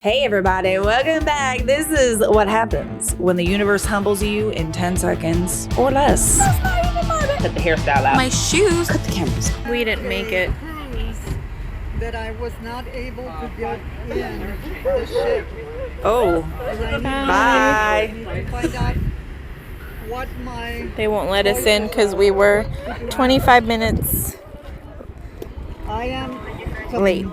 Hey everybody, welcome back. This is what happens when the universe humbles you in 10 seconds or less. Cut the hairstyle out. My shoes. Cut the cameras. We didn't make it. That I was not able to get in the ship. Oh, bye. To find out what my They won't let us in because we were 25 minutes I am late.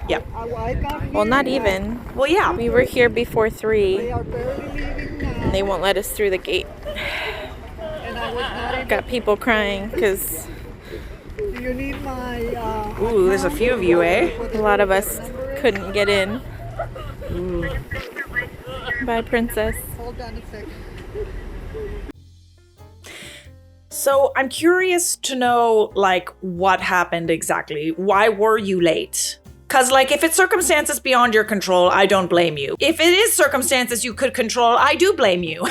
Yep. I got here. Well, not even. Well, yeah. We were here before They 3 are barely leaving now. and they won't let us through the gate. And I was not able. Got people crying because Do you need my Ooh, there's a few of you, eh? a lot of us couldn't get in. Bye, princess. Hold on a second. So I'm curious to know, like, what happened exactly. Why were you late? Because, like, if it's circumstances beyond your control, I don't blame you. If it is circumstances you could control, I do blame you.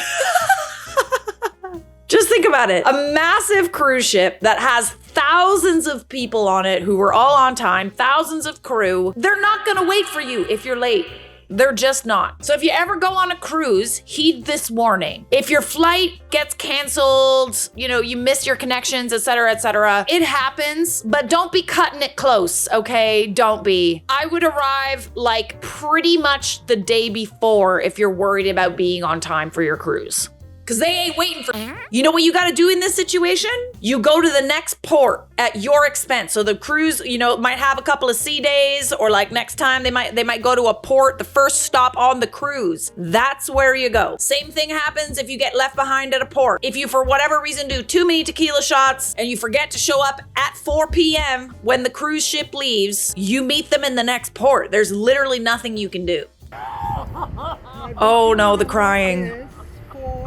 Just think about it. A massive cruise ship that has thousands of people on it who were all on time, thousands of crew. They're not gonna wait for you if you're late. They're just not. So if you ever go on a cruise, heed this warning. If your flight gets canceled, you miss your connections, etc., it happens, but don't be cutting it close, okay? Don't be. I would arrive like pretty much the day before if you're worried about being on time for your cruise. Because they ain't waiting for you. You know what you got to do in this situation? You go to the next port at your expense. So the cruise, might have a couple of sea days, or like next time they might go to a port, the first stop on the cruise. That's where you go. Same thing happens if you get left behind at a port. If you, for whatever reason, do too many tequila shots and you forget to show up at 4 p.m. when the cruise ship leaves, you meet them in the next port. There's literally nothing you can do. Oh no, the crying.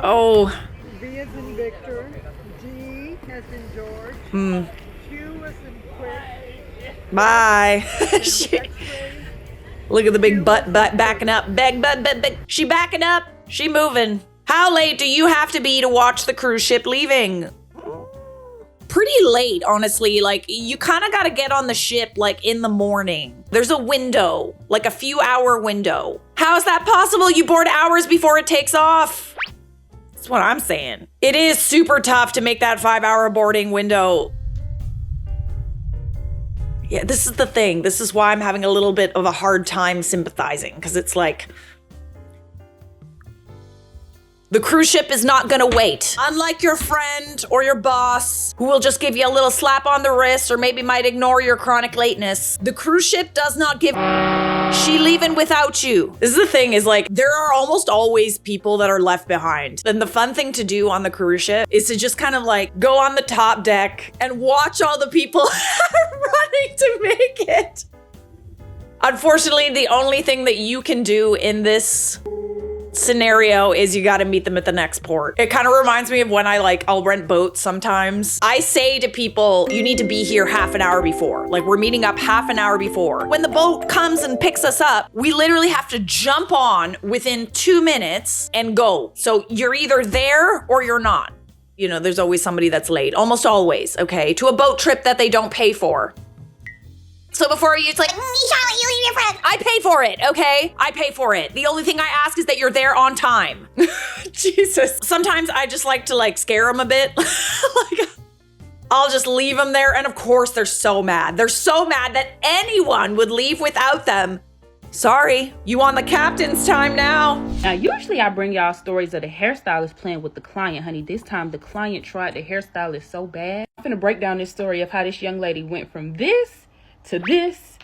Oh. V as in Victor, G as in George, Q as in quick. Bye. Look at the big butt backing up. Big butt. She backing up. She moving. How late do you have to be to watch the cruise ship leaving? Pretty late, honestly. Like, you kind of got to get on the ship like in the morning. There's a window, like a few hour window. How is that possible? You board hours before it takes off. That's what I'm saying. It is super tough to make that 5-hour boarding window. Yeah, this is the thing. This is why I'm having a little bit of a hard time sympathizing, because it's like, the cruise ship is not gonna wait. Unlike your friend or your boss, who will just give you a little slap on the wrist or maybe might ignore your chronic lateness, the cruise ship does not give she leaving without you. This is the thing, is like, there are almost always people that are left behind. And the fun thing to do on the cruise ship is to just kind of like go on the top deck and watch all the people running to make it. Unfortunately, the only thing that you can do in this scenario is you got to meet them at the next port. It kind of reminds me of when I'll rent boats sometimes. I say to people, you need to be here half an hour before. Like, we're meeting up half an hour before. When the boat comes and picks us up, we literally have to jump on within 2 minutes and go. So you're either there or you're not. There's always somebody that's late, almost always, okay, to a boat trip that they don't pay for. So before it's like, Charlotte, you leave your friend. I pay for it, okay? I pay for it. The only thing I ask is that you're there on time. Jesus. Sometimes I just like to scare them a bit. I'll just leave them there. And of course they're so mad. They're so mad that anyone would leave without them. Sorry, you on the captain's time now. Now, usually I bring y'all stories of the hairstylist playing with the client, honey. This time the client tried the hairstylist so bad. I'm finna break down this story of how this young lady went from this to this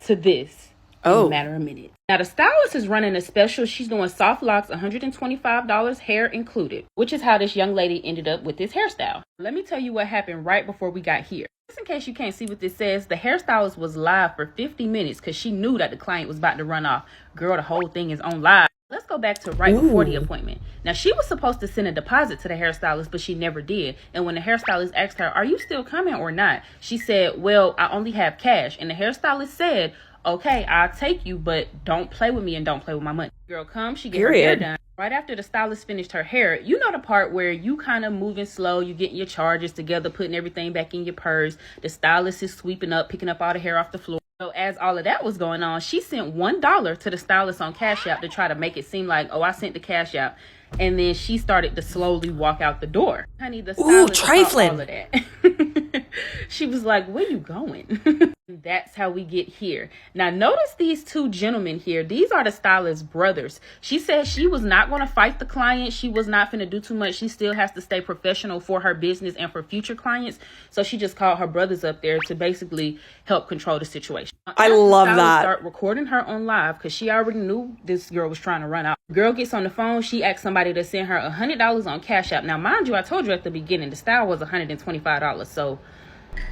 to this in a matter of minutes. Now, the stylist is running a special. She's doing soft locks, $125, hair included, which is how this young lady ended up with this hairstyle. Let me tell you what happened right before we got here. Just in case you can't see what this says, the hairstylist was live for 50 minutes because she knew that the client was about to run off. Girl, the whole thing is on live. Let's go back to right before the appointment. Now, she was supposed to send a deposit to the hairstylist, but she never did. And when the hairstylist asked her, are you still coming or not? She said, well, I only have cash. And the hairstylist said, okay, I'll take you, but don't play with me and don't play with my money. Girl comes, she gets her hair done. Right after the stylist finished her hair, you know the part where you kind of moving slow, you getting your charges together, putting everything back in your purse. The stylist is sweeping up, picking up all the hair off the floor. So as all of that was going on, she sent $1 to the stylist on Cash App to try to make it seem like, oh, I sent the Cash App. And then she started to slowly walk out the door. Honey, the stylist saw all of that. She was like, where you going? That's how we get here. Now, notice these two gentlemen here. These are the stylist's brothers. She said she was not going to fight the client. She was not going to do too much. She still has to stay professional for her business and for future clients. So she just called her brothers up there to basically help control the situation. I love that. Start recording her on live because she already knew this girl was trying to run out. Girl gets on the phone. She asks somebody to send her $100 on Cash App. Now, mind you, I told you at the beginning, the style was $125. So,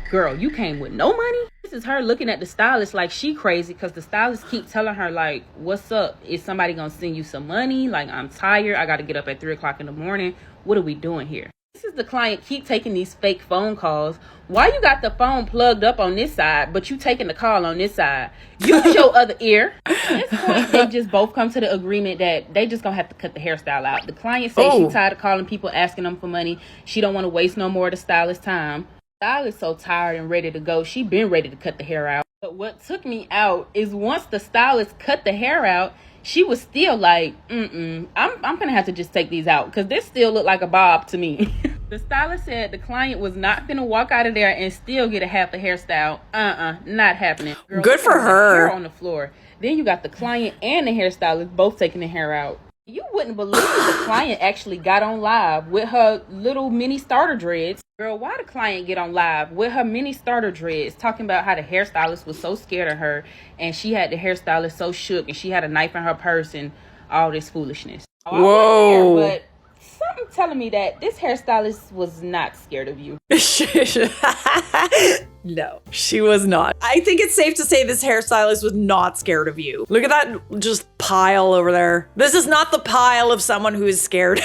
girl, you came with no money? This is her looking at the stylist like she crazy because the stylist keep telling her like, what's up? Is somebody gonna send you some money? Like, I'm tired. I got to get up at 3 o'clock in the morning. What are we doing here? This is the client keep taking these fake phone calls. Why you got the phone plugged up on this side, but you taking the call on this side? Use your other ear. At this point, they just both come to the agreement that they just gonna have to cut the hairstyle out. The client says she tired of calling people asking them for money. She don't want to waste no more of the stylist's time. The stylist so tired and ready to go. She been ready to cut the hair out. But what took me out is once the stylist cut the hair out, she was still like, I'm gonna have to just take these out because this still look like a bob to me. The stylist said the client was not gonna walk out of there and still get a half a hairstyle. Not happening. Girl, good for her. Hair on the floor. Then you got the client and the hairstylist both taking the hair out. You wouldn't believe the client actually got on live with her little mini starter dreads. Girl, why the client get on live with her mini starter dreads talking about how the hairstylist was so scared of her and she had the hairstylist so shook and she had a knife in her purse and all this foolishness. Whoa. But something telling me that this hairstylist was not scared of you. No, she was not. I think it's safe to say this hairstylist was not scared of you. Look at that just pile over there. This is not the pile of someone who is scared.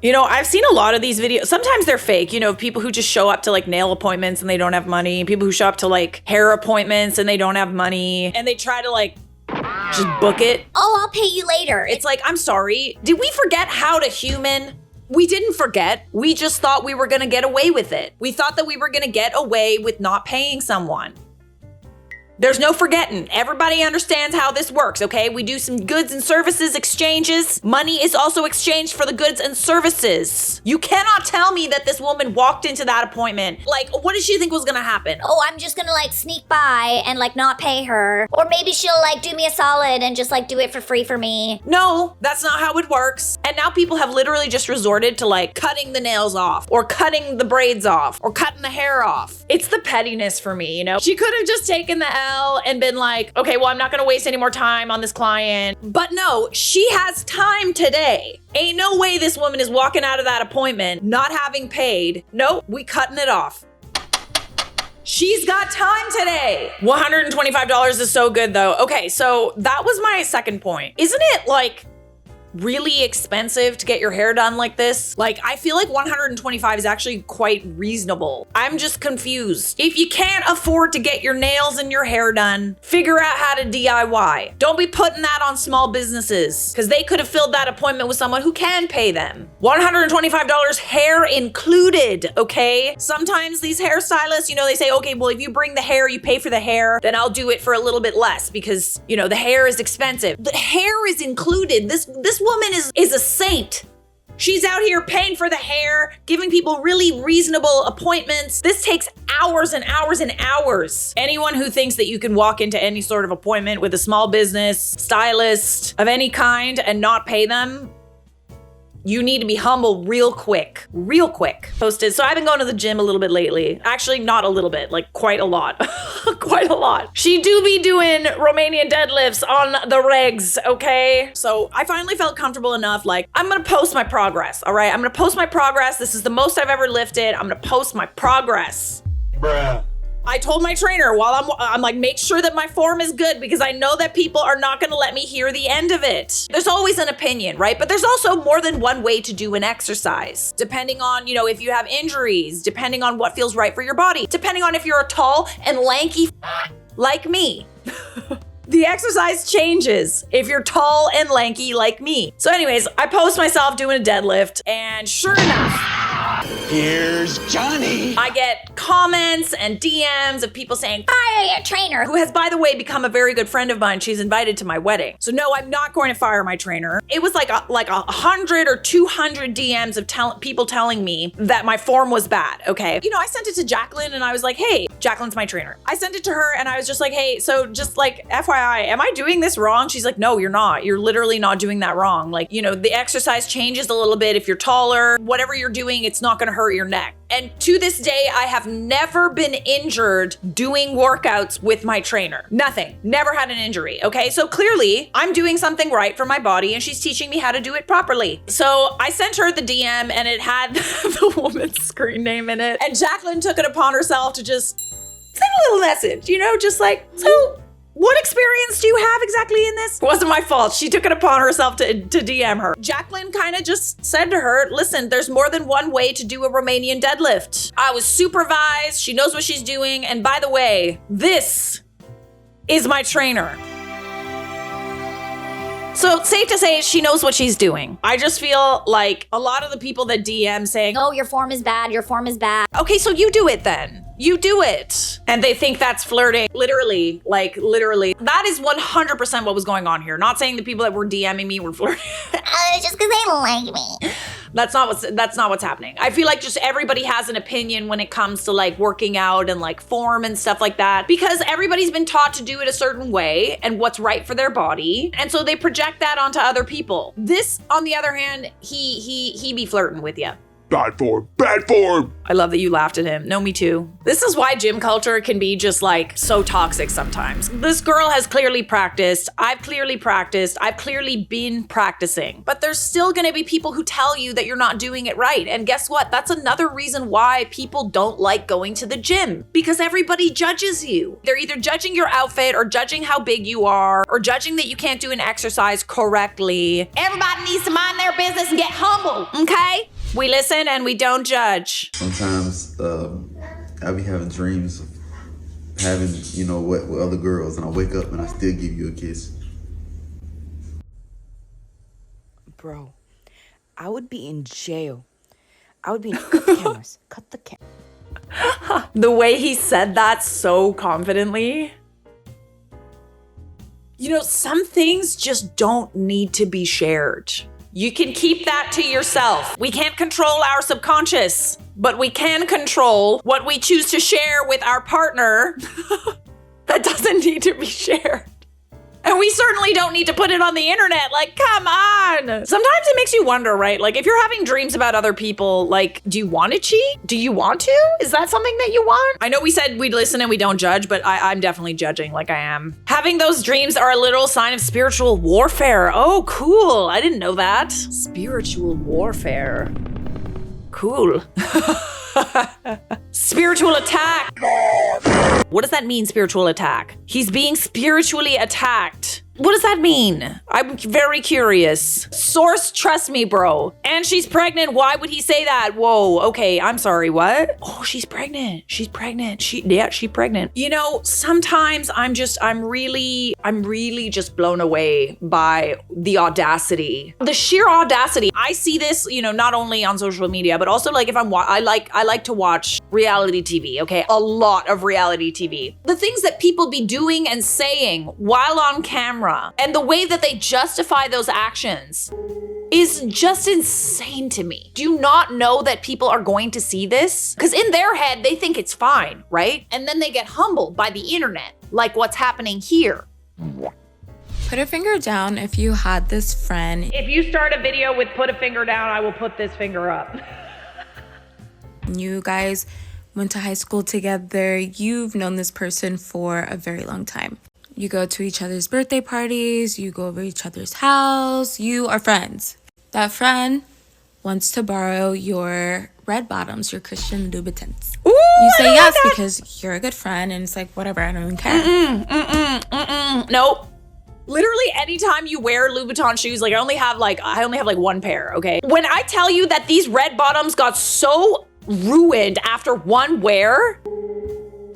You know, I've seen a lot of these videos. Sometimes they're fake, you know, people who just show up to like nail appointments and they don't have money. People who show up to like hair appointments and they don't have money. And they try to like just book it. Oh, I'll pay you later. It's like, I'm sorry. Did we forget how to human? We didn't forget. We just thought we were gonna get away with it. We thought that we were gonna get away with not paying someone. There's no forgetting. Everybody understands how this works, okay? We do some goods and services exchanges. Money is also exchanged for the goods and services. You cannot tell me that this woman walked into that appointment. Like, what did she think was gonna happen? Oh, I'm just gonna like sneak by and like not pay her. Or maybe she'll like do me a solid and just like do it for free for me. No, that's not how it works. And now people have literally just resorted to like cutting the nails off or cutting the braids off or cutting the hair off. It's the pettiness for me, you know? She could have just taken the L and been like, okay, well, I'm not gonna waste any more time on this client. But no, she has time today. Ain't no way this woman is walking out of that appointment not having paid. Nope, we cutting it off. She's got time today. $125 is so good though. Okay, so that was my second point. Isn't it like really expensive to get your hair done like this? Like, I feel like $125 is actually quite reasonable. I'm just confused. If you can't afford to get your nails and your hair done, figure out how to DIY. Don't be putting that on small businesses because they could have filled that appointment with someone who can pay them. $125 hair included, okay? Sometimes these hairstylists, you know, they say, okay, well, if you bring the hair, you pay for the hair, then I'll do it for a little bit less because, you know, the hair is expensive. The hair is included. This woman is a saint. She's out here paying for the hair, giving people really reasonable appointments. This takes hours and hours and hours. Anyone who thinks that you can walk into any sort of appointment with a small business, stylist of any kind and not pay them, you need to be humble real quick. Posted. So I've been going to the gym a little bit lately. Actually, not a little bit, like quite a lot. Quite a lot. She do be doing Romanian deadlifts on the regs, okay? So I finally felt comfortable enough, like, I'm gonna post my progress, all right? I'm gonna post my progress. This is the most I've ever lifted. I'm gonna post my progress. Bruh. I told my trainer while I'm like, make sure that my form is good because I know that people are not gonna let me hear the end of it. There's always an opinion, right? But there's also more than one way to do an exercise, depending on, you know, if you have injuries, depending on what feels right for your body, depending on if you're a tall and lanky like me. The exercise changes if you're tall and lanky like me. So anyways, I post myself doing a deadlift and sure enough, Here's Johnny. I get comments and DMs of people saying, Fire your trainer. who has, by the way, become a very good friend of mine. She's invited to my wedding. So no, I'm not going to fire my trainer. It was like 100 or 200 DMs of people telling me that my form was bad, okay? You know, I sent it to Jacqueline and I was like, hey, Jacqueline's my trainer. I sent it to her and I was just like, hey, so just like FYI, am I doing this wrong? She's like, no, you're not. You're literally not doing that wrong. Like, you know, the exercise changes a little bit if you're taller. Whatever you're doing, it's not gonna hurt your neck. And to this day, I have never been injured doing workouts with my trainer. Nothing. Never had an injury, okay? So clearly, I'm doing something right for my body and she's teaching me how to do it properly. So I sent her the DM and it had the woman's screen name in it. And Jacqueline took it upon herself to just send a little message, you know, just like, so what experience do you have exactly in this? It wasn't my fault. She took it upon herself to DM her. Jacqueline kind of just said to her, listen, there's more than one way to do a Romanian deadlift. I was supervised. She knows what she's doing. And by the way, this is my trainer. So safe to say she knows what she's doing. I just feel like a lot of the people that DM saying, Oh, your form is bad. Your form is bad. okay, so you do it then. You do it. And they think that's flirting. Literally, like literally. That is 100% what was going on here. Not saying the people that were DMing me were flirting. Just because they like me. That's not what's happening. I feel like just everybody has an opinion when it comes to like working out and like form and stuff like that, because everybody's been taught to do it a certain way and what's right for their body. And so they project that onto other people. This, on the other hand, he be flirting with you. Bad form. Bad form. I love that you laughed at him. No, me too. This is why gym culture can be just like so toxic sometimes. This girl has clearly practiced. I've clearly practiced. I've clearly been practicing. But there's still gonna be people who tell you that you're not doing it right. And guess what? That's another reason why people don't like going to the gym. Because everybody judges you. They're either judging your outfit or judging how big you are or judging that you can't do an exercise correctly. Everybody needs to mind their business and get humble, okay? We listen and we don't judge. Sometimes I be having dreams of having, you know, what with other girls, and I wake up and I still give you a kiss. Bro, I would be in jail. I would be in cut the cameras. Cut the camera. The way he said that so confidently. You know, some things just don't need to be shared. You can keep that to yourself. We can't control our subconscious, but we can control what we choose to share with our partner that doesn't need to be shared. And we certainly don't need to put it on the internet. Like, come on. Sometimes it makes you wonder, right? Like, if you're having dreams about other people, like, do you want to cheat? Do you want to? Is that something that you want? I know we said we'd listen and we don't judge, but I'm definitely judging, like I am. Having those dreams are a literal sign of spiritual warfare. Oh, cool. I didn't know that. Spiritual warfare. Cool. Spiritual attack. What does that mean, spiritual attack? He's being spiritually attacked. What does that mean? I'm very curious. Source, trust me, bro. And she's pregnant. Why would he say that? Whoa, okay, I'm sorry, what? Oh, she's pregnant. She's pregnant. She's pregnant. You know, sometimes I'm really just blown away by the audacity. The sheer audacity. I see this, you know, not only on social media, but also like if I like to watch reality TV, okay? A lot of reality TV. The things that people be doing and saying while on camera, and the way that they justify those actions is just insane to me. Do you not know that people are going to see this? Because in their head, they think it's fine, right? And then they get humbled by the internet, like what's happening here. Put a finger down if you had this friend. If you start a video with put a finger down, I will put this finger up. You guys went to high school together. You've known this person for a very long time. You go to each other's birthday parties, you go over each other's house, you are friends. That friend wants to borrow your red bottoms, your Christian Louboutins. Ooh, you say yes because you're a good friend and it's like, whatever, I don't even care. Nope. Literally anytime you wear Louboutin shoes, like I only have like one pair, okay? When I tell you that these red bottoms got so ruined after one wear,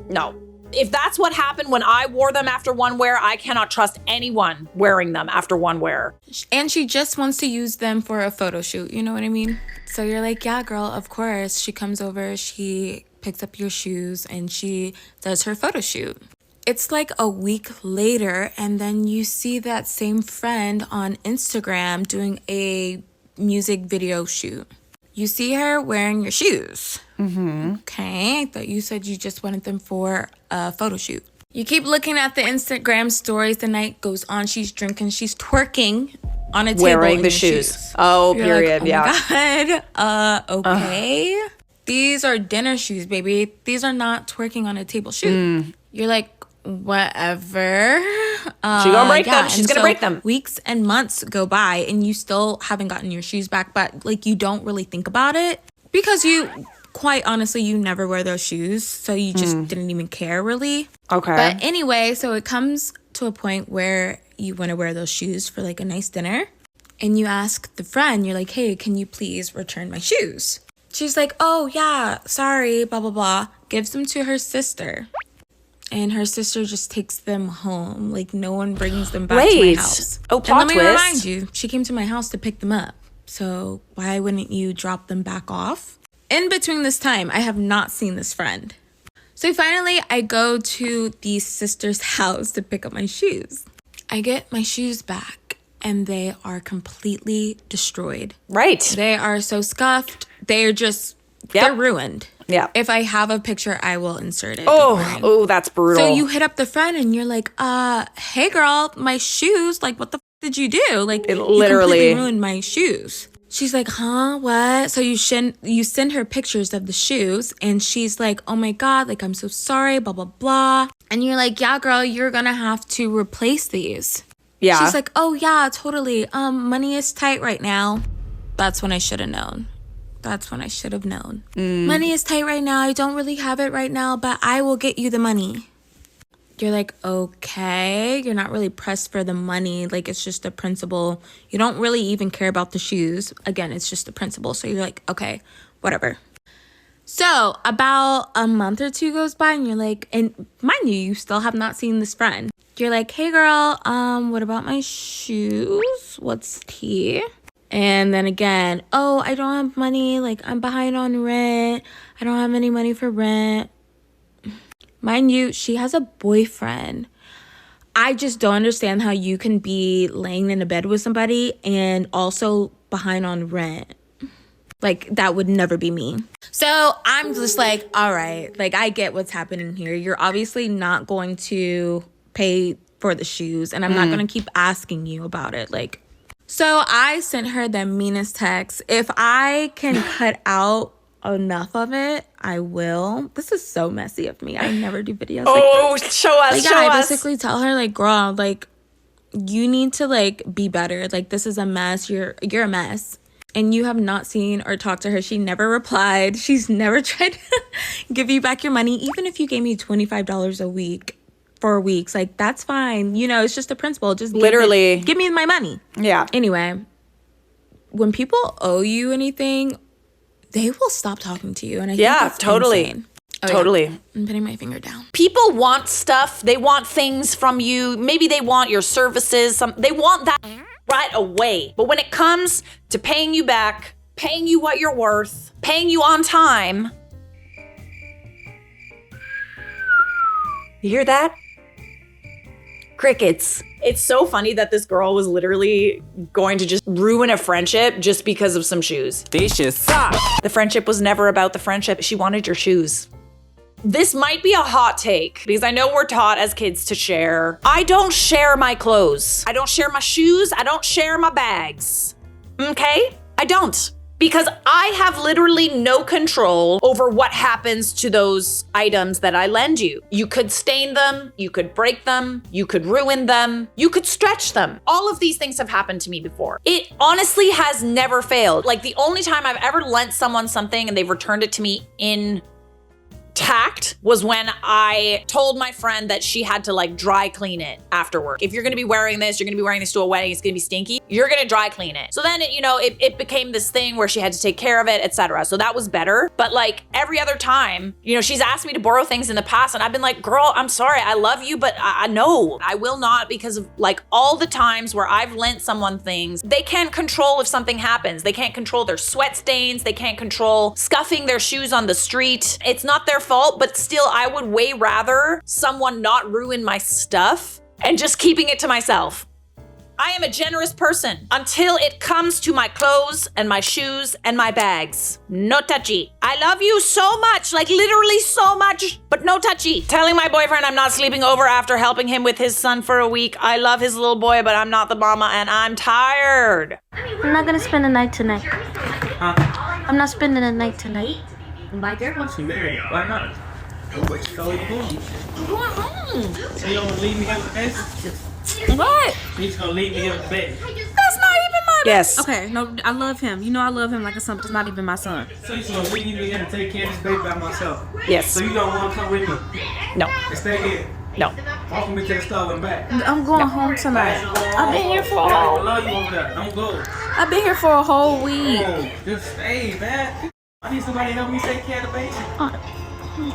no. If that's what happened when I wore them after one wear, I cannot trust anyone wearing them after one wear. And she just wants to use them for a photo shoot, you know what I mean? So you're like, yeah, girl, of course. She comes over, she picks up your shoes, and she does her photo shoot. It's like a week later, and then you see that same friend on Instagram doing a music video shoot. You see her wearing your shoes. Okay, I thought you said you just wanted them for a photo shoot. You keep looking at the Instagram stories. The night goes on. She's drinking. She's twerking on a table Wearing in the your shoes. Oh, You're period. like, yeah. my God. Okay. These are dinner shoes, baby. These are not twerking on a table shoot. You're like, whatever. She's gonna break them. She's gonna break them. Weeks and months go by and you still haven't gotten your shoes back, but like you don't really think about it because you, quite honestly, you never wear those shoes. So you just didn't even care really. Okay. But anyway, so it comes to a point where you want to wear those shoes for like a nice dinner and you ask the friend, you're like, hey, can you please return my shoes? She's like, oh yeah, sorry, blah, blah, blah. Gives them to her sister. And her sister just takes them home. Like, no one brings them back to my house. Oh, plot and let twist. me remind you, she came to my house to pick them up. So why wouldn't you drop them back off? In between this time, I have not seen this friend. So finally, I go to the sister's house to pick up my shoes. I get my shoes back, and they are completely destroyed. Right. They are so scuffed. They're just, they're ruined. Yeah. If I have a picture, I will insert it. Don't worry. Oh, that's brutal. So you hit up the friend and you're like, hey girl, my shoes, like what the did you do? Like It you literally completely ruined my shoes. She's like, huh, what? So you send her pictures of the shoes and she's like, oh my God, like I'm so sorry, blah, blah, blah. And you're like, yeah, girl, you're gonna have to replace these. Yeah. She's like, oh yeah, totally. Money is tight right now. That's when I should have known. That's when I should have known. Money is tight right now. I don't really have it right now, but I will get you the money. You're like, okay. You're not really pressed for the money. Like, it's just a principle. You don't really even care about the shoes. Again, it's just a principle. So you're like, okay, whatever. So about a month or two goes by and you're like, and mind you still have not seen this friend. You're like, hey girl, what about my shoes? What's tea? And then again, oh, I don't have money. Like, I'm behind on rent. I don't have any money for rent. Mind you, she has a boyfriend. I just don't understand how you can be laying in a bed with somebody and also behind on rent. Like, that would never be me. So I'm just like, all right, like, I get what's happening here. You're obviously not going to pay for the shoes, and I'm not going to keep asking you about it. Like, so I sent her the meanest text. If I can cut out enough of it, I will. This is so messy of me. I never do videos like this. Show us, Like, show I us. basically tell her, like, girl, like, you need to, like, be better. Like, this is a mess. You're a mess. And you have not seen or talked to her. She never replied. She's never tried to give you back your money. Even if you gave me $25 a week for weeks, like, that's fine. You know, it's just a principle. Just Literally. give me my money. Yeah. Anyway, when people owe you anything, they will stop talking to you. And I think that's totally. insane. Oh, Totally. Yeah. I'm putting my finger down. People want stuff. They want things from you. Maybe they want your services. They want that right away. But when it comes to paying you back, paying you what you're worth, paying you on time. You hear that? Crickets. It's so funny that this girl was literally going to just ruin a friendship just because of some shoes. These shoes suck. The friendship was never about the friendship. She wanted your shoes. This might be a hot take because I know we're taught as kids to share. I don't share my clothes. I don't share my shoes. I don't share my bags. Okay? I don't. Because I have literally no control over what happens to those items that I lend you. You could stain them, you could break them, you could ruin them, you could stretch them. All of these things have happened to me before. It honestly has never failed. Like, the only time I've ever lent someone something and they've returned it to me in tact was when I told my friend that she had to like dry clean it after work. If you're gonna be wearing this, you're gonna be wearing this to a wedding, it's gonna be stinky, you're gonna dry clean it. So then, it became this thing where she had to take care of it, etc. So that was better. But like every other time, she's asked me to borrow things in the past and I've been like, girl, I'm sorry, I love you, but I know I will not, because of like all the times where I've lent someone things, they can't control if something happens. They can't control their sweat stains. They can't control scuffing their shoes on the street. It's not their fault, but still I would way rather someone not ruin my stuff and just keeping it to myself. I am a generous person until it comes to my clothes and my shoes and my bags. No touchy. I love you so much, like literally so much, but no touchy. Telling my boyfriend I'm not sleeping over after helping him with his son for a week. I love his little boy, but I'm not the mama and I'm tired. I'm not gonna spend the night tonight. Huh? I'm not spending the night tonight. Like everyone's married. Why not? So you going? I'm going home. So you don't wanna leave me here with the baby? What? You just gonna leave me here with the baby? That's not even my Yes. Okay, no, I love him. I love him like a son. It's not even my son. So you just gonna leave me here to take care of this baby by myself? Yes. So you don't wanna come with me? No. And stay here? No. Walk me to the store and back. I'm going home tonight. I've been here for I love you over there. Don't go. I've been here for a whole week. Oh, just stay, man. I need somebody to help me take care of the baby.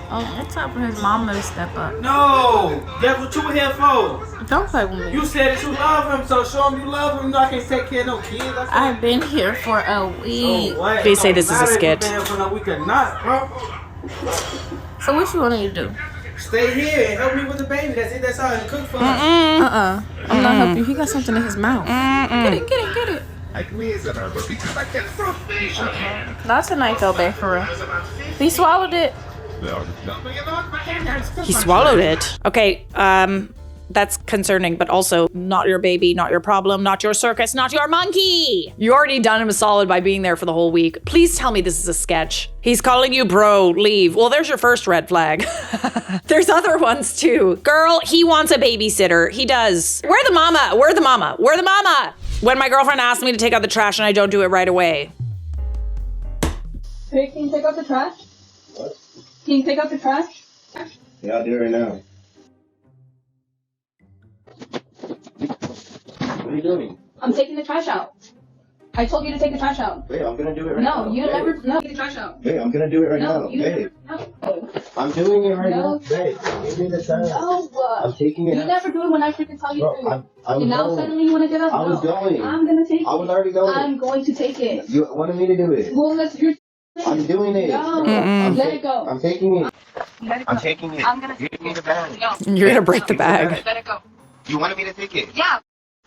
Oh, it's time for his mama to step up. No, that's what you were here for. Don't play with me. You said that you love him, so show him you love him. You know I can't take care of no kids. I've been here for a week. What? They say this is a skit. Been here for no week or not, bro. So what you want me to do? Stay here and help me with the baby. That's it. That's all. And cook for us. I'm not helping you. He got something in his mouth. Get it. Not tonight though, babe, for real. He swallowed it. He swallowed it. Okay, that's concerning, but also not your baby, not your problem, not your circus, not your monkey. You already done him a solid by being there for the whole week. Please tell me this is a sketch. He's calling you bro, leave. Well, there's your first red flag. There's other ones too. Girl, he wants a babysitter. He does. Where the mama? Where the mama? Where the mama? When my girlfriend asks me to take out the trash and I don't do it right away. Hey, can you take out the trash? What? Can you take out the trash? Yeah, I'll do it right now. What are you doing? I'm taking the trash out. I told you to take the trash out. Wait, I'm gonna do it right now. No, you never. No, take the trash out. Wait, I'm gonna do it right now. You Babe. never. No. I'm doing it right No. now. Babe, give me the time. No. I'm taking it You out. never do it when I freaking tell you Bro, to. I was And now going. suddenly you want to get up? I was No. going. I'm gonna take it. I was already going. I'm going to take it. You wanted me to do it. Well, let's. You're. I'm doing it. No. Let it go. I'm taking it. Let it go. I'm taking it. I'm gonna Give me the bag. No. You're gonna break the bag. Let it go. You wanted me to take it? Yeah.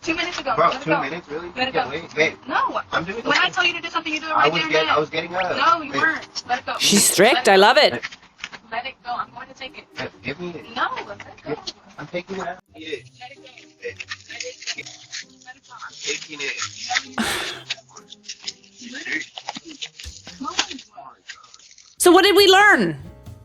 2 minutes ago. Bro, Let it 2 go. minutes? Really? Let it Can't go. wait. Babe, No. I'm doing it. When I tell you to do something, you do it right there and then. I was getting up. No, you Babe, weren't. Let it go. She's strict. I love it. Let it go. I'm going to take it. babe, give me it. No, let it go. I'm taking it out. Yeah. Let it go. Let it go. Let it go. I'm taking it. So what did we learn?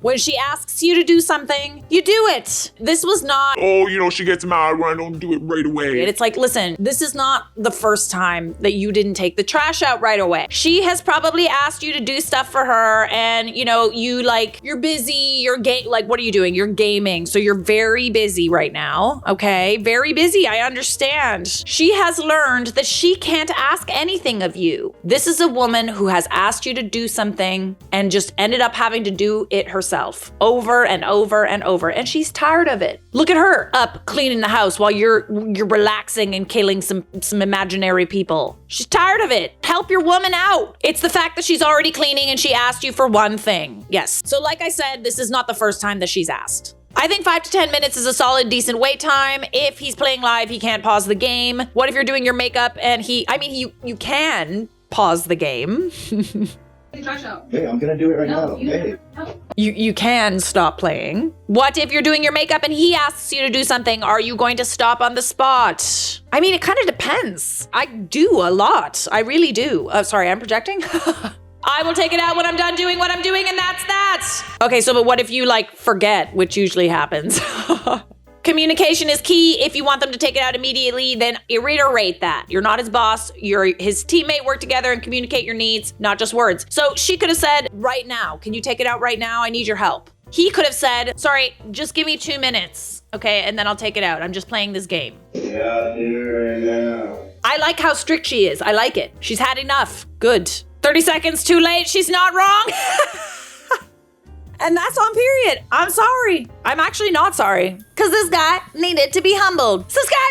When she asks you to do something, you do it. This was not, Oh, she gets mad when I don't do it right away. it's like, listen, this is not the first time that you didn't take the trash out right away. She has probably asked you to do stuff for her and, you're busy, what are you doing? You're gaming. So you're very busy right now, okay? Very busy, I understand. She has learned that she can't ask anything of you. This is a woman who has asked you to do something and just ended up having to do it herself over and over and over, and she's tired of it. Look at her up cleaning the house while you're relaxing and killing some imaginary people. She's tired of it. Help your woman out. It's the fact that she's already cleaning and she asked you for one thing. Yes. So like I said, this is not the first time that she's asked. I think 5 to 10 minutes is a solid, decent wait time. If he's playing live, he can't pause the game. What if you're doing your makeup and you can pause the game. Trash out. Hey, I'm gonna do it right now. No, Hey. You can stop playing. What if you're doing your makeup and he asks you to do something? Are you going to stop on the spot? I mean, it kind of depends. I do a lot. I really do. Sorry, I'm projecting. I will take it out when I'm done doing what I'm doing, and that's that. Okay, but what if you forget, which usually happens? Communication is key. If you want them to take it out immediately, then reiterate that. You're not his boss, you're his teammate. Work together and communicate your needs, not just words. So she could have said, right now, can you take it out right now? I need your help. He could have said, sorry, just give me 2 minutes, okay, and then I'll take it out. I'm just playing this game. Yeah, here right now. I like how strict she is. I like it. She's had enough. Good. 30 seconds too late. She's not wrong. And that's on period. I'm sorry. I'm actually not sorry. Because this guy needed to be humbled. Subscribe.